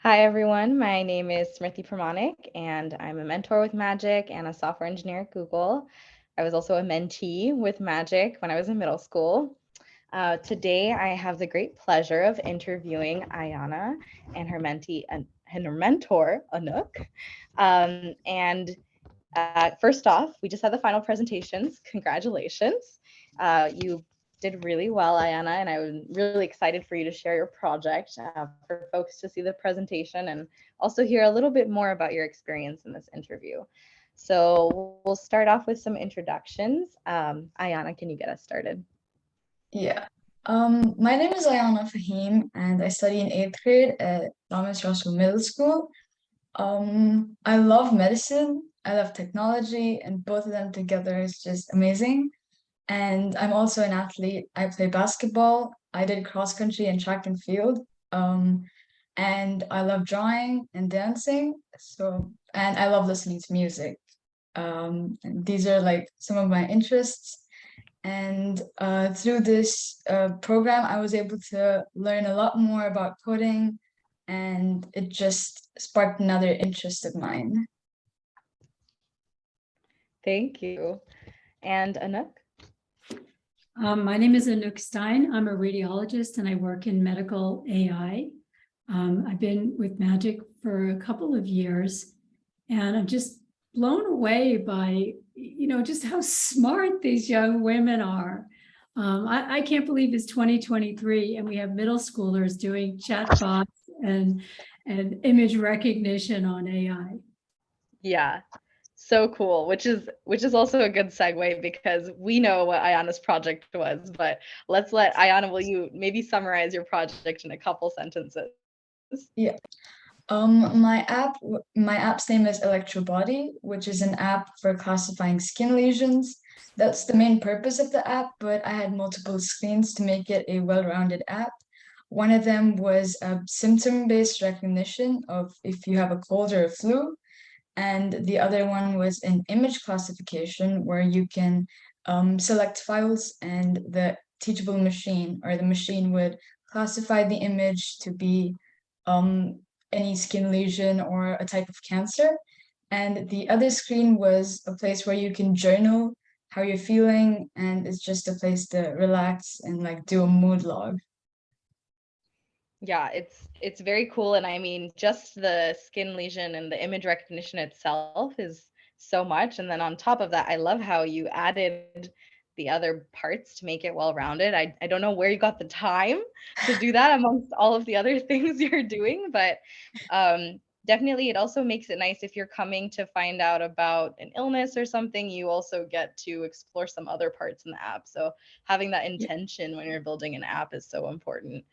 Hi, everyone. My name is Smriti P, and I'm a mentor with Magic and a software engineer at Google. I was also a mentee with Magic when I was in middle school. Today, I have the great pleasure of interviewing Ayana and her mentee and her mentor, Anouk. First off, we just had the final presentations. Congratulations. You did really well, Ayana, and I'm really excited for you to share your project for folks to see the presentation and also hear a little bit more about your experience in this interview. So we'll start off with some introductions. Ayana, can you get us started? Yeah. My name is Ayana F, and I study in eighth grade at Thomas Russell Middle School. I love medicine, I love technology, and both of them together is just amazing. And I'm also an athlete. I play basketball. I did cross country and track and field. Um, and I love drawing and dancing. And I love listening to music. And these are like some of my interests. And through this program, I was able to learn a lot more about coding, and it just sparked another interest of mine. Thank you. And Anouk? My name is Anouk Stein. I'm a radiologist and I work in medical AI. I've been with Magic for a couple of years and I'm just blown away by, just how smart these young women are. I can't believe it's 2023 and we have middle schoolers doing chatbots and, and image recognition on AI. Yeah, so cool, which is also a good segue because we know what Ayana's project was, but let's let Ayana, will you maybe summarize your project in a couple sentences? Yeah. My app's name is Electrobody, which is an app for classifying skin lesions. That's the main purpose of the app, but I had multiple screens to make it a well-rounded app. One of them was a symptom-based recognition of if you have a cold or a flu, and the other one was an image classification where you can select files and the teachable machine or the machine would classify the image to be um, any skin lesion or a type of cancer. And the other screen was a place where you can journal how you're feeling, and it's just a place to relax and like do a mood log. Yeah, it's very cool, and I mean, just the skin lesion and the image recognition itself is so much, and then on top of that, I love how you added the other parts to make it well-rounded. I don't know where you got the time to do that amongst all of the other things you're doing, but definitely it also makes it nice if you're coming to find out about an illness or something, you also get to explore some other parts in the app. So having that intention when you're building an app is so important.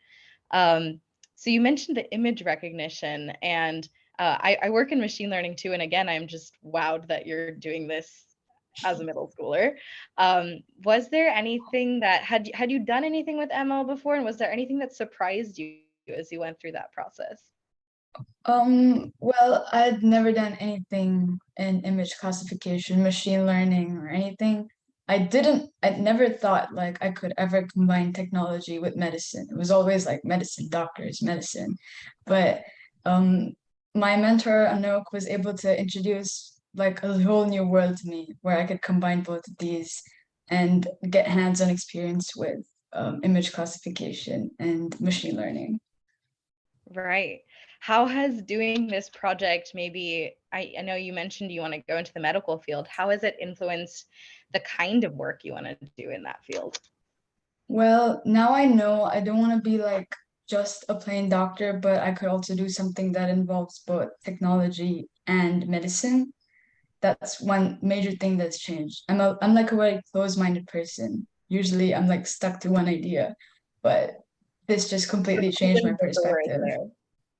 Um, so you mentioned the image recognition, and I work in machine learning too. And again, I'm just wowed that you're doing this as a middle schooler. Was there anything that had you done anything with ML before, and was there anything that surprised you as you went through that process? Well, I'd never done anything in image classification, machine learning, or anything. I'd never thought like I could ever combine technology with medicine. It was always like medicine, doctors, medicine. But um, my mentor, Anouk, was able to introduce like a whole new world to me where I could combine both of these and get hands-on experience with image classification and machine learning. Right. How has doing this project, maybe, I know you mentioned you want to go into the medical field. How has it influenced the kind of work you want to do in that field? Well, now I know I don't want to be like just a plain doctor, but I could also do something that involves both technology and medicine. That's one major thing that's changed. I'm like a very close-minded person. Usually I'm like stuck to one idea, but this just completely changed my Open doors perspective. there.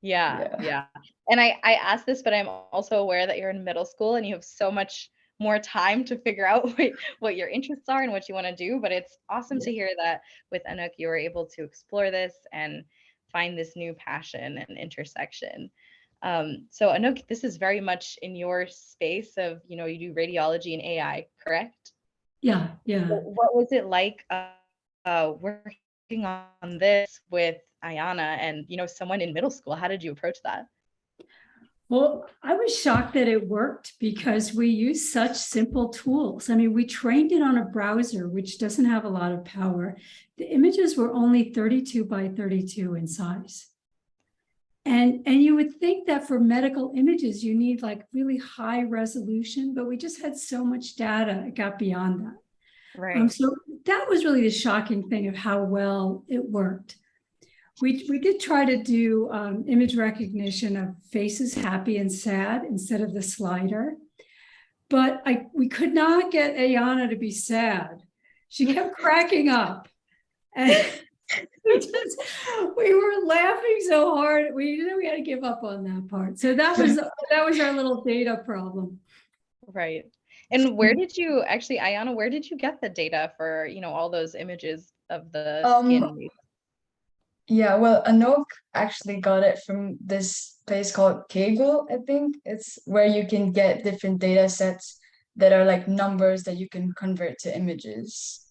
Yeah, Yeah. yeah. And I ask this, but I'm also aware that you're in middle school and you have so much more time to figure out what your interests are and what you want to do. But it's awesome Yeah. to hear that with Anouk, you were able to explore this and find this new passion and intersection. So Anouk, this is very much in your space of, you do radiology and AI, correct? Yeah, yeah. What was it like working on this with Ayana and someone in middle school? How did you approach that? Well, I was shocked that it worked because we use such simple tools. I mean, we trained it on a browser, which doesn't have a lot of power. The images were only 32 by 32 in size. And you would think that for medical images, you need like really high resolution, but we just had so much data, it got beyond that. Right. So that was really the shocking thing of how well it worked. We did try to do image recognition of faces happy and sad instead of the slider, but we could not get Ayana to be sad. She kept cracking up, and we were laughing so hard. We had to give up on that part. So that was our little data problem. Right. And where did you actually, Ayana, where did you get the data for, you know, all those images of the skin? Yeah, well, Anouk actually got it from this place called Kaggle, I think. It's where you can get different data sets that are like numbers that you can convert to images.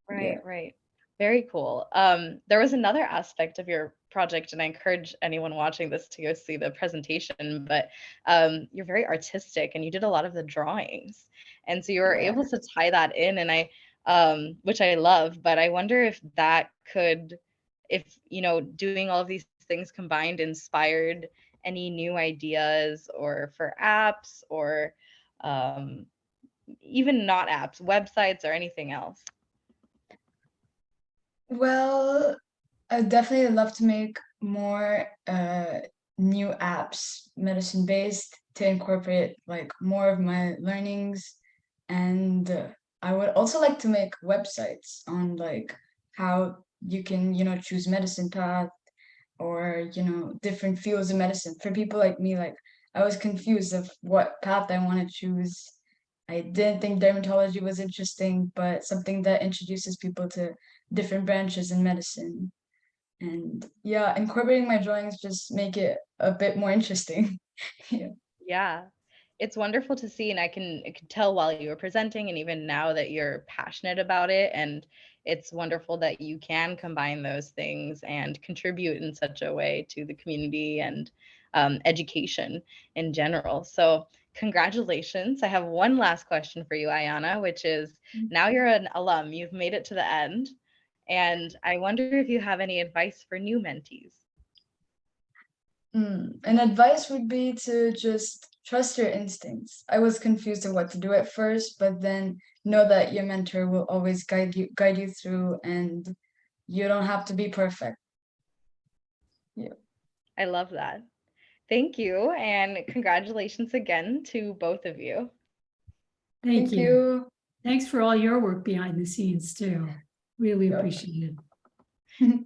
Right, Yeah. right. Very cool. There was another aspect of your project, and I encourage anyone watching this to go see the presentation, but you're very artistic and you did a lot of the drawings. And so you were Yeah. able to tie that in, and which I love, but I wonder if that could, if, you know, doing all of these things combined inspired any new ideas or for apps or even not apps, websites or anything else. Well, I definitely love to make more new apps, medicine based, to incorporate like more of my learnings. And I would also like to make websites on like how you can, choose medicine path, or different fields of medicine. For people like me, like I was confused of what path I want to choose. I didn't think dermatology was interesting, but something that introduces people to different branches in medicine. And yeah, incorporating my drawings just make it a bit more interesting. Yeah. Yeah, it's wonderful to see, and I could tell while you were presenting, and even now that you're passionate about it. And it's wonderful that you can combine those things and contribute in such a way to the community and education in general. So, congratulations. I have one last question for you, Ayana, which is now you're an alum, you've made it to the end, and I wonder if you have any advice for new mentees. An advice would be to just trust your instincts. I was confused of what to do at first, but then know that your mentor will always guide you through, and you don't have to be perfect. Yeah. I love that. Thank you, and congratulations again to both of you. Thank Thank you. you. Thanks for all your work behind the scenes too. Really Yep. appreciate it.